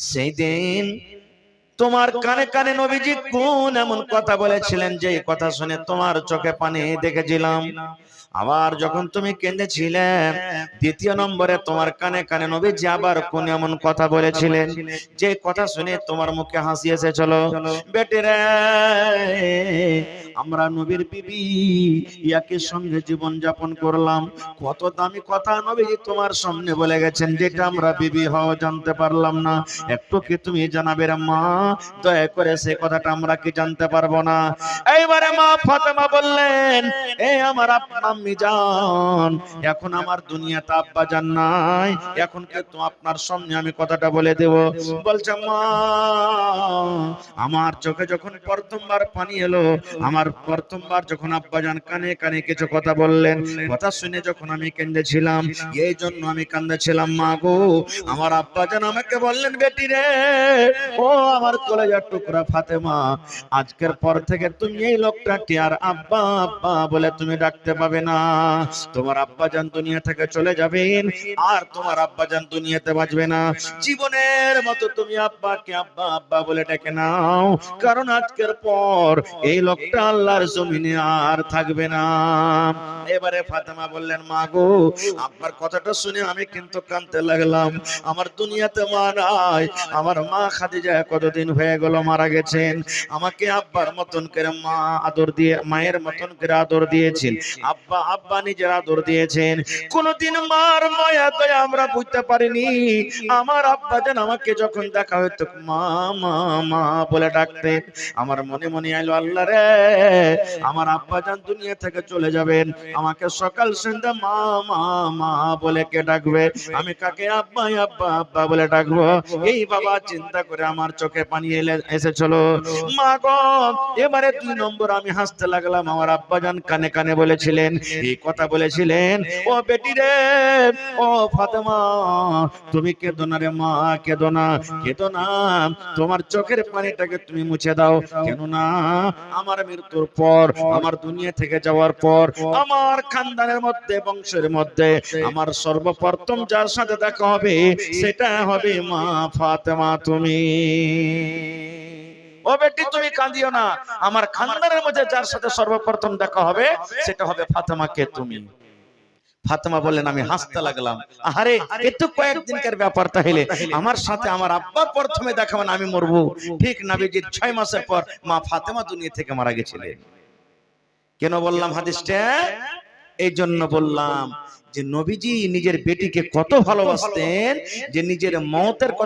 সেই দিন তোমার কানে কানে নবীজি কোন এমন কথা বলেছিলেন যে কথা শুনে তোমার চোখে পানি দেখেছিলাম। আবার যখন তুমি কেঁদেছিলে, দ্বিতীয় নম্বরে তোমার কানে কানে নবীজি আবার কোন এমন কথা বলেছিলেন যে কথা শুনে তোমার মুখে হাসি এসেছিল। বেটিরে, আমরা নবীর বিবি একই সঙ্গে জীবন যাপন করলাম, কত দামি কথা নবীজি তোমার সামনে বলে গেছেন, যেটা আমরা বিবি হওয়া জানতে পারলাম না। একটু কি তুমি জানাবে রে মা? দয়া করে সে কথাটা আমরা কি জানতে পারবো না? এইবারে মা ফাতেমা বললেন, এই আমার আম্মি জান, এখন আমার দুনিয়াতে আব্বা জান নাই, এখন কিন্তু আপনার সামনে আমি কথাটা বলে দেব। বলছে, মা আমার চোখে যখন প্রথমবার পানি এলো, আমার প্রথমবার যখন আব্বা জান কানে কানে কিছু কথা বললেন, কথা শুনে যখন আমি কেঁদেছিলাম, এই জন্য আমি কাঁদেছিলাম। মা গো, আমার আব্বা জান আমাকে বললেন, বেটি রে, ও আমার কলেজার টুকরা ফাতেমা, আজকের পর থেকে তুমি এই লোকটাকে আর আব্বা আব্বা বলে তুমি ডাকতে পাবে না। তোমার আব্বা জান দুনিয়া থেকে চলে যাবেন, আর তোমার আব্বা জান দুনিয়াতে বাঁচবে না। জীবনের মতো তুমি আব্বাকে আব্বা আব্বা বলে ডেকে নাও, কারণ আজকের পর এই লোকটা আল্লাহর জমিনে আর থাকবে না। এবারে ফাতেমা বললেন, মা গো, আপনার কথাটা শুনে আমি কিন্তু কাঁদতে লাগলাম। আমার দুনিয়াতে মা নাই, আমার মা খাদিজা কতদিন হয়ে গেল মারা গেছেন। আমাকে আব্বার মতন করে মা আদর দিয়ে, মায়ের মতন করে আদর দিয়েছেন, আব্বা আব্বা নিজের আদর দিয়েছেন। কোনদিন মার মায়া দয়া আমরা বুঝতে পারিনি। আমার আব্বা জান আমাকে যখন দেখা হতো মা মা মা বলে ডাকতেন, আমার মনে মনে আইলো, আল্লাহ রে, আমার আব্বা জান দুনিয়া থেকে চলে যাবেন, আমাকে সকাল সন্ধ্যা মা মা মা বলে কে ডাকবে? আমি কাকে আব্বা আব্বা আব্বা বলে ডাকবো? এই বাবা চিন্তা করে আমার চোখে পানি এসেছিল। মা গো, এবারে 2 নম্বর আমি হাসতে লাগলাম। আমার আব্বা জান কানে কানে বলেছিলেন, এই কথা বলেছিলেন, ও বেটি রে, ও ফাতেমা, তুমি কেঁদো না রে মা, কেঁদো না, কেঁদো না, তোমার চোখের পানিটাকে তুমি মুছে দাও। কেন না, আমার মৃত্যুর পর, আমার দুনিয়া থেকে যাওয়ার পর, আমার খানদানের মধ্যে, বংশের মধ্যে আমার সর্বপ্রথম যার সাথে দেখা হবে, সেটা হবে মা ফাতেমা তুমি। ও বেটি, তুমি কাঁদিও না, আমার খানদানের মধ্যে যার সাথে সর্বপ্রথম দেখা হবে, সেটা হবে ফাতেমাকে তুমি। ফাতেমা বললেন, আমি হাসতে লাগলাম, আরে এ তো কয়েকদিনকার ব্যাপার, তাহলে আমার সাথে আমার আব্বা প্রথমে দেখা মানে আমি মরবো। ঠিক নবীজির 6 মাসের পর মা ফাতেমা দুনিয়া থেকে মারা গেছিলেন। কেন বললাম হাদিসটা? এই জন্য বললাম যে নবীজি নিজের বেটিকে কত ভালোবাসতেন, যে নিজের মওতের কথা